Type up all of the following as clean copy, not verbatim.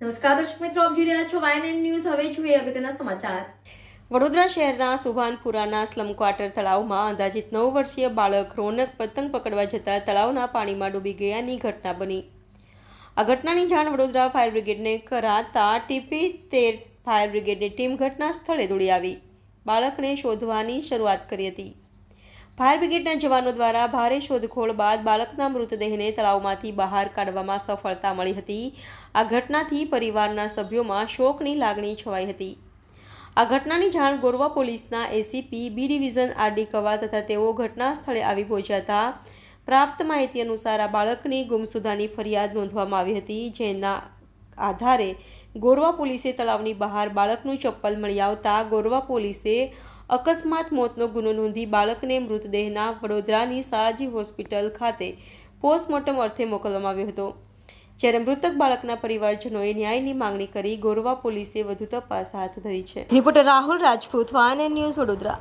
નમસ્કાર દર્શક મિત્રો, આપ જોઈ રહ્યા છો YNN ન્યૂઝ. હવે જોઈએ અગત્યના સમાચાર. વડોદરા શહેરના સુભાનપુરાના સ્લમ ક્વાર્ટર તળાવમાં અંદાજિત 9 વર્ષીય બાળક રોનક પતંગ પકડવા જતા તળાવના પાણીમાં ડૂબી ગયાની ઘટના બની. આ ઘટનાની જાણ વડોદરા ફાયર બ્રિગેડને કરાતા TP13 ફાયર બ્રિગેડની ટીમ ઘટના સ્થળે દોડી આવી બાળકને શોધવાની શરૂઆત કરી હતી. ફાયર બ્રિગેડના જવાનો દ્વારા ભારે શોધખોળ બાદ બાળકના મૃતદેહને તળાવમાંથી બહાર કાઢવામાં સફળતા મળી હતી. આ ઘટનાથી પરિવારના સભ્યોમાં શોકની લાગણી છવાઈ હતી. આ ઘટનાની જાણ ગોરવા પોલીસના ACP B ડિવિઝન RD કવા તથા તેઓ ઘટના સ્થળે આવી પહોંચ્યા હતા. પ્રાપ્ત માહિતી અનુસાર આ બાળકની ગુમસુદાની ફરિયાદ નોંધવામાં આવી હતી, જેના આધારે ગોરવા પોલીસે તળાવની બહાર બાળકનું ચપ્પલ મળી આવતા ગોરવા પોલીસે અકસ્માત મોતનો ગુનો નોંધી બાળકને મૃતદેહના વડોદરાની સાજી હોસ્પિટલ ખાતે પોસ્ટમોર્ટમ અર્થે મોકલવામાં આવ્યો હતો. જ્યારે મૃતક બાળકના પરિવારજનોએ ન્યાયની માંગણી કરી ગોરવા પોલીસે વધુ તપાસ હાથ ધરી છે. Reporter Rahul Rajput, YNN news, Vadodara.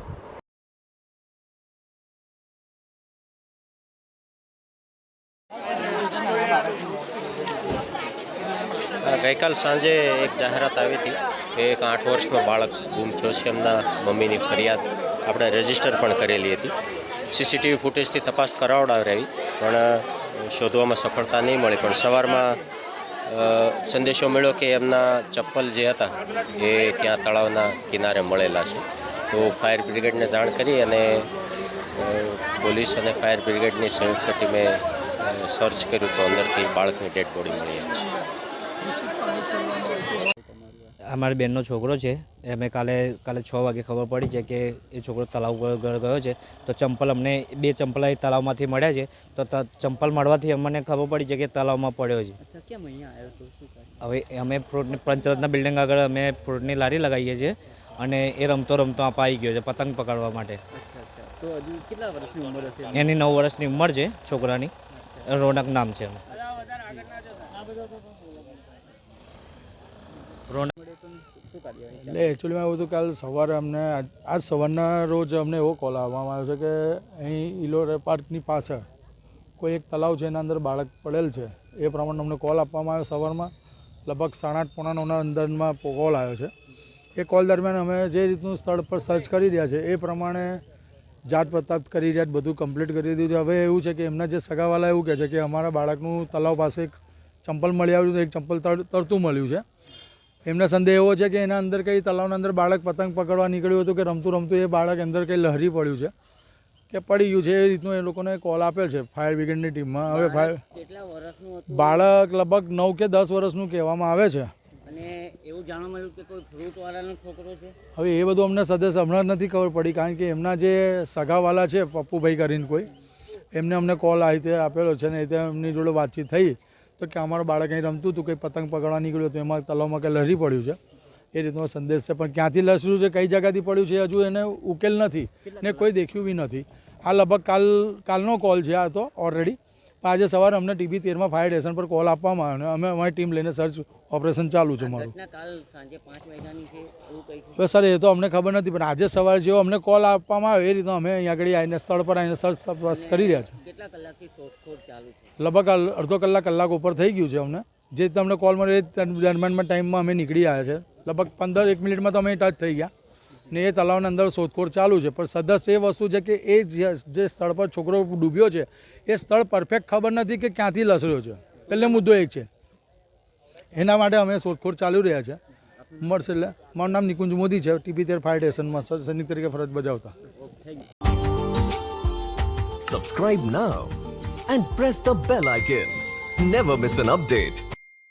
ગઈકાલ સાંજે એક જાહેરાત આવી હતી કે એક 8 વર્ષનો બાળક ગુમ થયો છે. એમના મમ્મીની ફરિયાદ આપણે રજીસ્ટર પણ કરેલી હતી. CCTV ફૂટેજથી તપાસ કરાવડાવી પણ શોધવામાં સફળતા નહીં મળી. પણ સવારમાં સંદેશો મળ્યો કે એમના ચપ્પલ જે હતા એ ત્યાં તળાવના કિનારે મળેલા છે. તો ફાયર બ્રિગેડને જાણ કરી અને પોલીસ અને ફાયર બ્રિગેડની સંયુક્ત ટીમે સર્ચ કર્યું તો અંદરથી બાળકની ડેડ બોડી મળી આવી છે. અમારી બેનનો છોકરો છે. અમે કાલે 6 વાગે ખબર પડી છે કે એ છોકરો તળાવ પર ગયો છે. તો ચંપલ અમને 2 ચંપલ એ તળાવમાંથી મળ્યા છે. તો ચંપલ મળવાથી અમને ખબર પડી છે કે તળાવમાં પડ્યો છે. હવે અમે ફ્રૂટની પંચરત્ન બિલ્ડિંગ આગળ અમે ફ્રૂટની લારી લગાવીએ છીએ અને એ રમતો આપા આવી ગયો છે પતંગ પકડવા માટે. તો હજુ કેટલા વર્ષની ઉંમર હશે? એની 9 વર્ષની ઉંમર છે છોકરાની. રોનક નામ છે. એટલે એકચ્યુઅલીમાં એવું હતું કાલ સવારે અમને આજ સવારના રોજ અમને એવો કોલ આવવામાં આવ્યો છે કે અહીં ઇલોરે પાર્કની પાછળ કોઈ એક તળાવ છે, એના અંદર બાળક પડેલ છે. એ પ્રમાણે અમને કોલ આપવામાં આવ્યો સવારમાં લગભગ 8:30 પોણા 9ના અંદરમાં કોલ આવ્યો છે. એ કોલ દરમિયાન અમે જે રીતનું સ્થળ પર સર્ચ કરી રહ્યા છે એ પ્રમાણે જાત પ્રતાપ કરી રહ્યા, બધું કમ્પ્લીટ કરી દીધું છે. હવે એવું છે કે એમના જે સગાવાલા એવું કહે છે કે અમારા બાળકનું તળાવ પાસે એક ચંપલ મળી આવ્યું, એક ચંપલ તરતું મળ્યું છે. એમનો સંદેહ એવો છે કે એના અંદર કંઈ તળાવના અંદર બાળક પતંગ પકડવા નીકળ્યું હતું કે રમતું એ બાળક અંદર કંઈ લહરી પડ્યું છે કે પડી ગયું છે. એ રીતનું એ લોકોને કોલ આપેલ છે ફાયર બ્રિગેડની ટીમમાં. હવે બાળક લગભગ 9 કે 10 વર્ષનું કહેવામાં આવે છે. અને એવું જાણવા મળ્યું કે કોઈ ફ્રૂટવાળાનો છોકરો છે. હવે એ બધું અમને સદેશ હમણાં નથી ખબર પડી, કારણ કે એમના જે સગાવાલા છે પપ્પુભાઈ કરીને કોઈ, એમને અમને કોલ આવી રીતે આપેલો છે ને એ એમની જોડે વાતચીત થઈ તો કે અમારું બાળક અહીં રમતું હતું, કંઈ પતંગ પકડવા નીકળ્યું હતું, એમાં તળાવમાં કંઈ લહરી પડ્યું છે. એ રીતનો સંદેશ છે. પણ ક્યાંથી લસર્યું છે, કઈ જગ્યાથી પડ્યું છે, હજુ એને ઉકેલ નથી ને કોઈ દેખ્યું બી નથી. આ લગભગ કાલનો કોલ છે આ તો ઓલરેડી. આજે સવારે અમને TP13 ફાયર સ્ટેશન પર કોલ આપવામાં આવ્યો અને અમે અમારી ટીમ લઈને સર્ચ ઓપરેશન ચાલુ છે મારું. હવે સર એ તો અમને ખબર નથી, પણ આજે સવારે જેવો અમને કોલ આપવામાં આવ્યો એ રીતનો અમે અહીંયા આગળ આવીને સ્થળ પર આવીને સર્ચ તપાસ કરી રહ્યા છીએ. લગભગ અડધો કલાક ઉપર થઈ ગયું છે અમને. જે તમને કોલ મળ્યો એ દરમિયાનમાં ટાઈમમાં અમે નીકળી આવ્યા છે. લગભગ 15-1 મિનિટમાં તો અમે ટચ થઈ ગયા ને એ તળાવના અંદર શોધખોળ ચાલુ છે. પણ સદસ એ વસ્તુ છે કે એ જે સ્થળ પર છોકરો ડૂબ્યો છે એ સ્થળ પરફેક્ટ ખબર નથી કે ક્યાંથી લસર્યો છે. પહેલો મુદ્દો એક છે. એના માટે અમે શોધખોળ ચાલુ રહ્યા છે. મળશે એટલે મારું નામ નિકુંજ મોદી છે, TP13 ફાયર સ્ટેશનમાં સૈનિક તરીકે ફરજ બજાવતા. Subscribe now and press the bell icon. Never miss an update.